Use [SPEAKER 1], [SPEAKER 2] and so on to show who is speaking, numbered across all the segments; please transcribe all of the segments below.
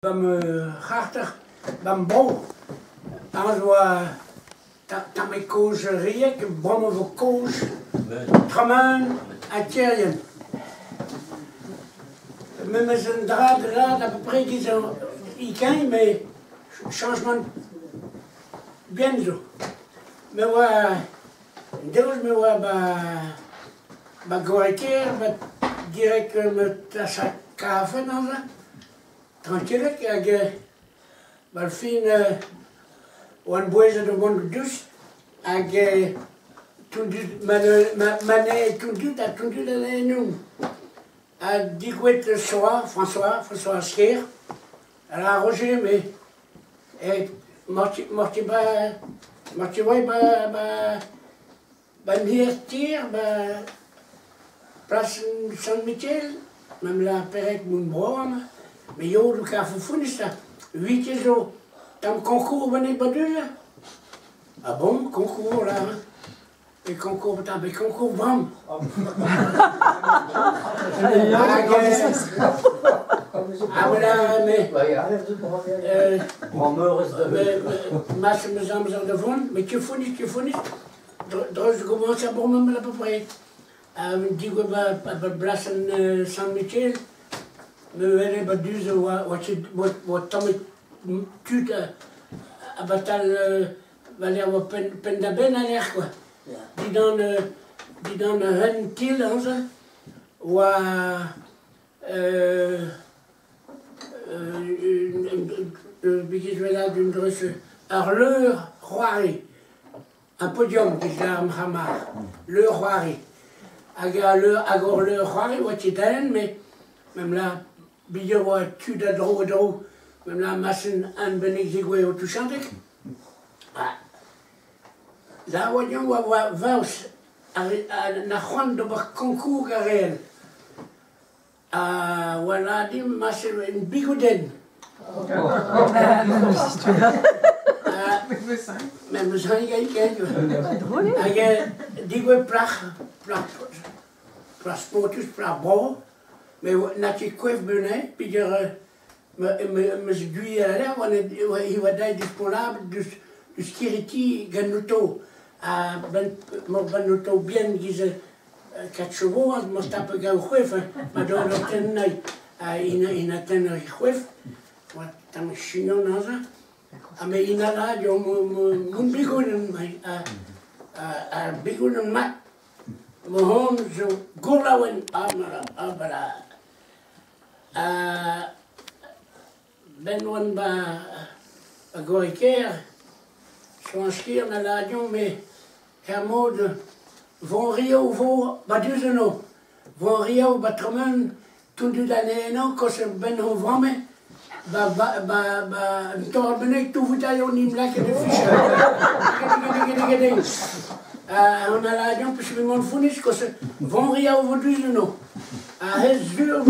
[SPEAKER 1] Hartig, bom. Als we met koos riek, bommen we koos, tramen en tjerjen. Met zijn draad, dat betekent zo, ik kan maar changement bien zo. Maar we, deels we bij goeiekeer, direct met sa kafe dan zo. Tranquille, maar fin one boys de one dus, toen mané toen dat noem. Die kwet François Scheer, la Roger mais mocht je bij meer tier bij place Saint-Michel, même la perek moet brouwen. Maar joh, ik ga vervoeren staan. Weet je zo, dan concours wanneer bedoelen? Ah bon, concours là. Et concours, t'as un concours bram. Ah voilà, mais me zam zo ervan, maar je voelt niet. Dus commence à brommer à peu près. Die we bij Blassen Saint-Michel. We werden bij deze wat Tommy tuut abatal wanneer we pen daar binnen leggen quoi. Die dan hun tiel onze waar begint we daar d'une drusse leur roirie un podium die daar maar leur roirie agor leur roirie wat je dan mais même là Bier wa tu da dro, même la massen an benig zigwe o touchantek. Là voyons wa vaus na Juan de concours garel. Voilà di massen en bigouden. Même zijn kijken. Die we plag sportus plag bol. Mais natuurlijk kwef benen, puis me zguie à l'air, il va être disponible du skiriti ganuto, ganuto bien disent 4 chevaux, je tape gau kwef, mais dans le tenai, il a tenai kwef, tam chignon dans ça, mais il a là, mon bigouden, bigouden mat, mon zo goulawen, voilà. Ben wan ba goeiekeer, zo'n schier naar Ladion, mais hermode van Rio voor Baduzeno, van Rio Batramen, toen du d'année non, quand je ben hovrame, een torbenek toe voet aan niet lekker de vis. On a Ladion, puis je m'en founis, quand je van Rio Baduzeno, à Hezur.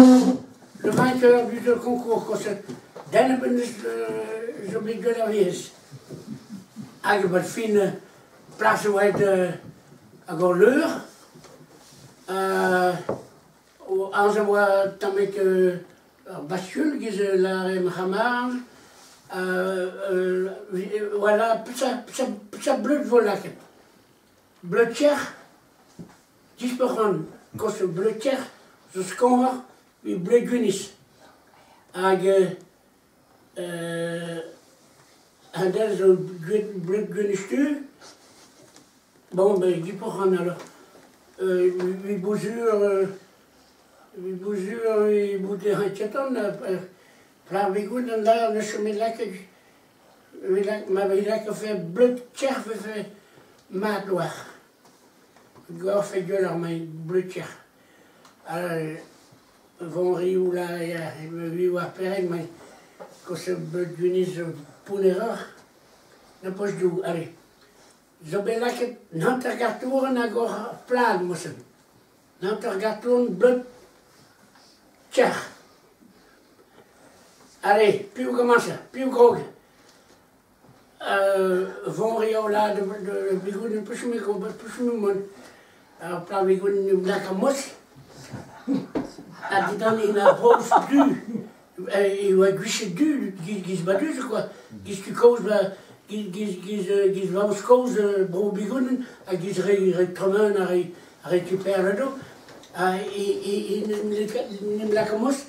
[SPEAKER 1] Le vainqueur du concours, dan hebben ze obligatoires. Eigenlijk fine plaatsen wij de agoleur. Als we dan met bascule, qui est la Ramar, voilà, ça bleu volaken. Bleu tchèque, 10%, quand c'est bleu tchèque, je score. Wie bleu gunis. En dat is een bleu gunis tu. Bon, ben, die programma alors. Wie bouzure, wie boete een chaton. Plaat wie goed en daar, dus je lekker. Maar we lekker veel bleu tchèque, we veel maatloir. Ik ga veel gueuler, maar bleu tchèque. Alors, van Rio là, we waren perek, maar quand je bedoelis punera, dan pas doe, allez. Zo ben ik nantergatoren naar go plan moesten. Nantergatoren bloed tjech. Allez, più commence, più gros. Van Rio là, de bigouden pusumikon, plan bigouden lekker mos. En die dan in een hoofd du, il va glisser du, gis badu, je crois. Gis tu causes, gis vaus cause, bro bigunen, gis retromen, récupère le dos. Il la commence,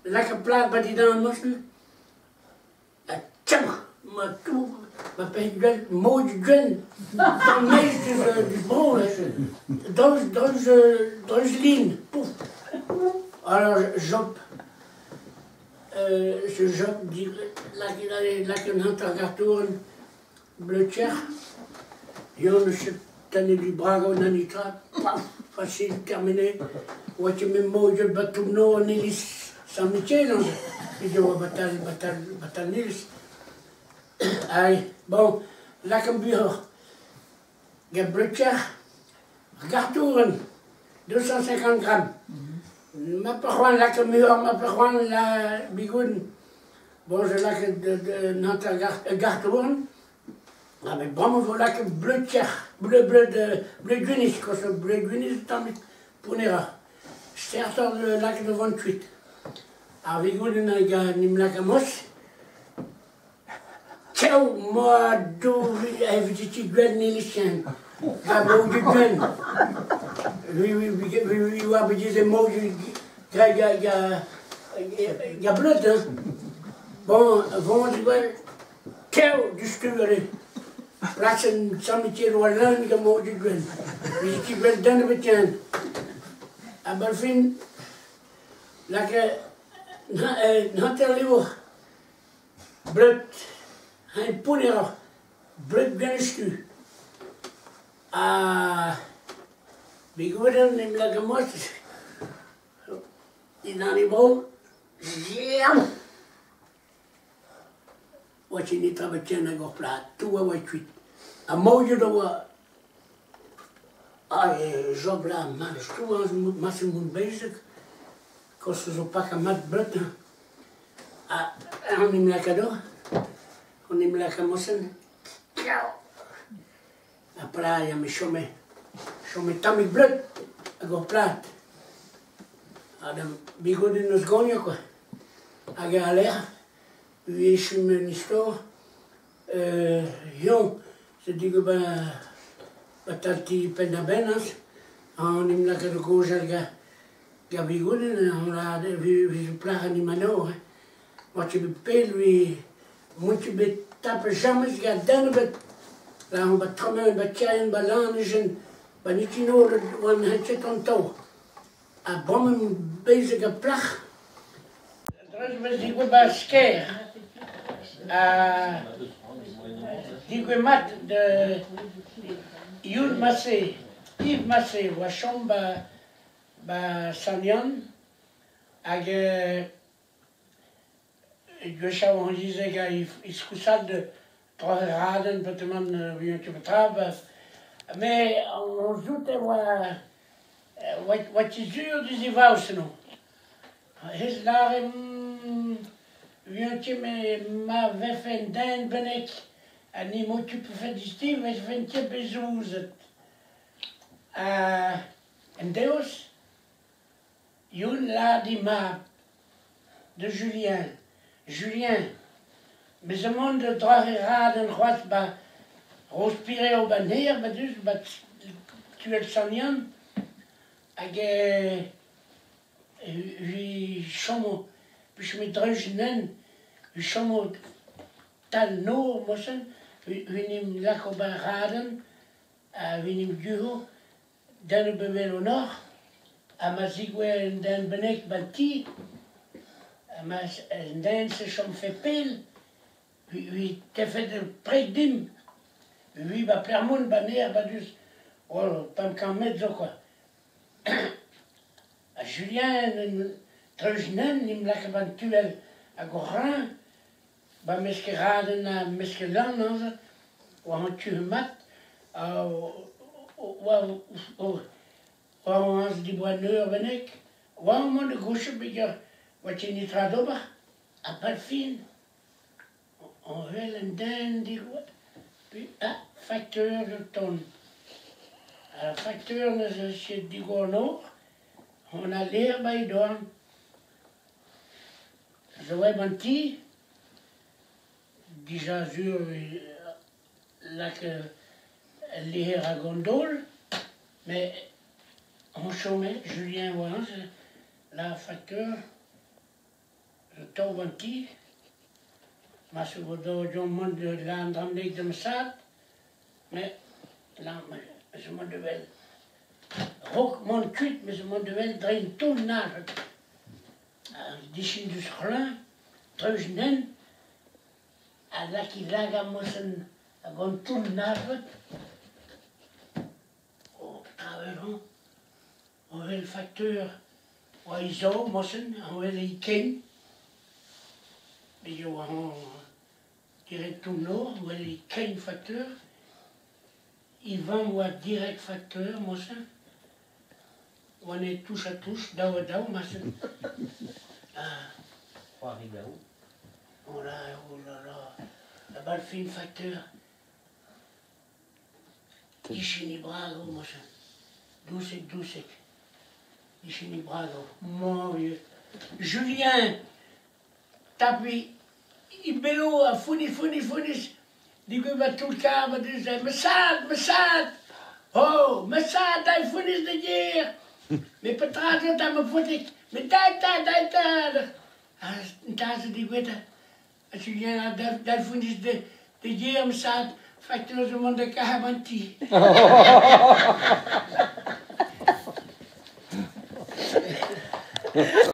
[SPEAKER 1] la plat badi dans le mos, tiens, ma tout, ma paix de mot du gun, dans le neige du bro, dans lignes, pouf. Alors, j'op. Ce job dit la intergartoren blötcher, Jon tane du brago nanitra, paf, facile, terminé. Wat je met mooi batumno Nilis Saint-Michel, et je vois batal Nilis. Allez, bon, la cambuur, get blötcher, gartoren, 250 grammes. Ma paroine la cambuur, ma paroine la bigoun. Bon, je la que gartoren. Ah, mais bon, voilà que bleu gunis, quand ce bleu gunis, tant mieux pour nera. Je sors le lac de 28. Avec vous, nous lac mos. Ciao, moi, d'où j'ai gwen ni les chiens. Gabo du gwen. Oui, oui, des mots, il bleu, hein. Bon, du gwen. Ciao, du stuuré. Plaatsen Saint-Michel Wallan, que mot du gwen. Qui veut donner le tien. À Balfin, là que n'interlivo, bleu, un pounera, bleu bien stu. Ah, bigoudan, il la gamote, il en est beau, jiam. Wat je niet hebben kunnen gaan plaatsen, toen we wat kwijt. En mooi dat we, zo blij, maar toen was ik moet bezig, kostte zo pakken met buiten. En dan neem lekker door, dan neem lekker mossen. En praat je met zo met tamik bloed, en gaan plaatsen. En dan ben ik goed in het gonje, en ga leggen. Oui, je suis une histoire. Jong, je dis que Talti Penabenas, on est là que le gros jalga Gabigouden, on a vu le plat animano. Moi, tu me payes, lui, moi, tu me tapes jamais, je garde d'un bête. Là, on va tromper, on va tirer un ballon, on va nitino, on va être en taux. À bon, on baise le plat. Je me dis que basquer. Diguemat de Yves Massé, Wachom ba Sanyan, hag Gwechav on disait qu'il se coussait de trois raden, peut-être bien tu betrave, mais on joute what is dur des Ivausen. His larem Wientje ma wefen den ben ik en die moet je verdienen, we vind je bezoezet. En Deus, Youn la di ma de Julien, mais ce monde de droit raden rois ba respirer au bannier, ba dus ba tuer Sanyan, hag vi chomo. Puis je me drejnen, je me tal noor mossen, we lakoba raden, we duho, dan bewelo nog, maar zigwe dan ben ik banti, maar dan se som fait pile, we te fait de predim, we ba plermon baner badus, oh pam kan met zo quoi. Julien Trujnen, die lekker van tuel a goran, ba meske raden na meske lan, wa han tu mat, wa hans die boineur ben ik, wa man de gauche bigger, wat je niet gaat over, a pas fin, on wil en dan die puis facteur de ton. Facteur ne se dit qu'on on a l'air by dorm. zo heb een ti, déjà sur la que l'hier à gondole, mais on chômait, Julien voilà, la facture, je tombe un ti, maar ze worden zo'n mond de laan dan niet de staat, maar ze moeten wel ook mond kwijt, maar ze moeten wel 3 ton naar het. Die zijn dus klein, thuis in, en dat die lagen moesten gewoon ton naar het. Oh, trouwens, on wil facteur, waar je zo moesten, on wil je ken. Mais je vois direct tout nord, où il y a qu'une facteur. Ils vont voir direct facteur, moi ça. On est touche à touche, d'où, moi ça.
[SPEAKER 2] Pas arrivé où?
[SPEAKER 1] Oh là là, la balle fait une facteur. Ici, brago, moi ça. Douce. Ici, brago. Mon vieux. Julien, tapi. Ik ben al funny. Die kunnen toen kamer dus zeggen, Messad. Oh, Messad, hij funnis de jeer. Met patraat aan mijn voet, met daar. En daar ze die weten, als jullie daar funnis de jeer, Messad, facteur ze man de kabanti.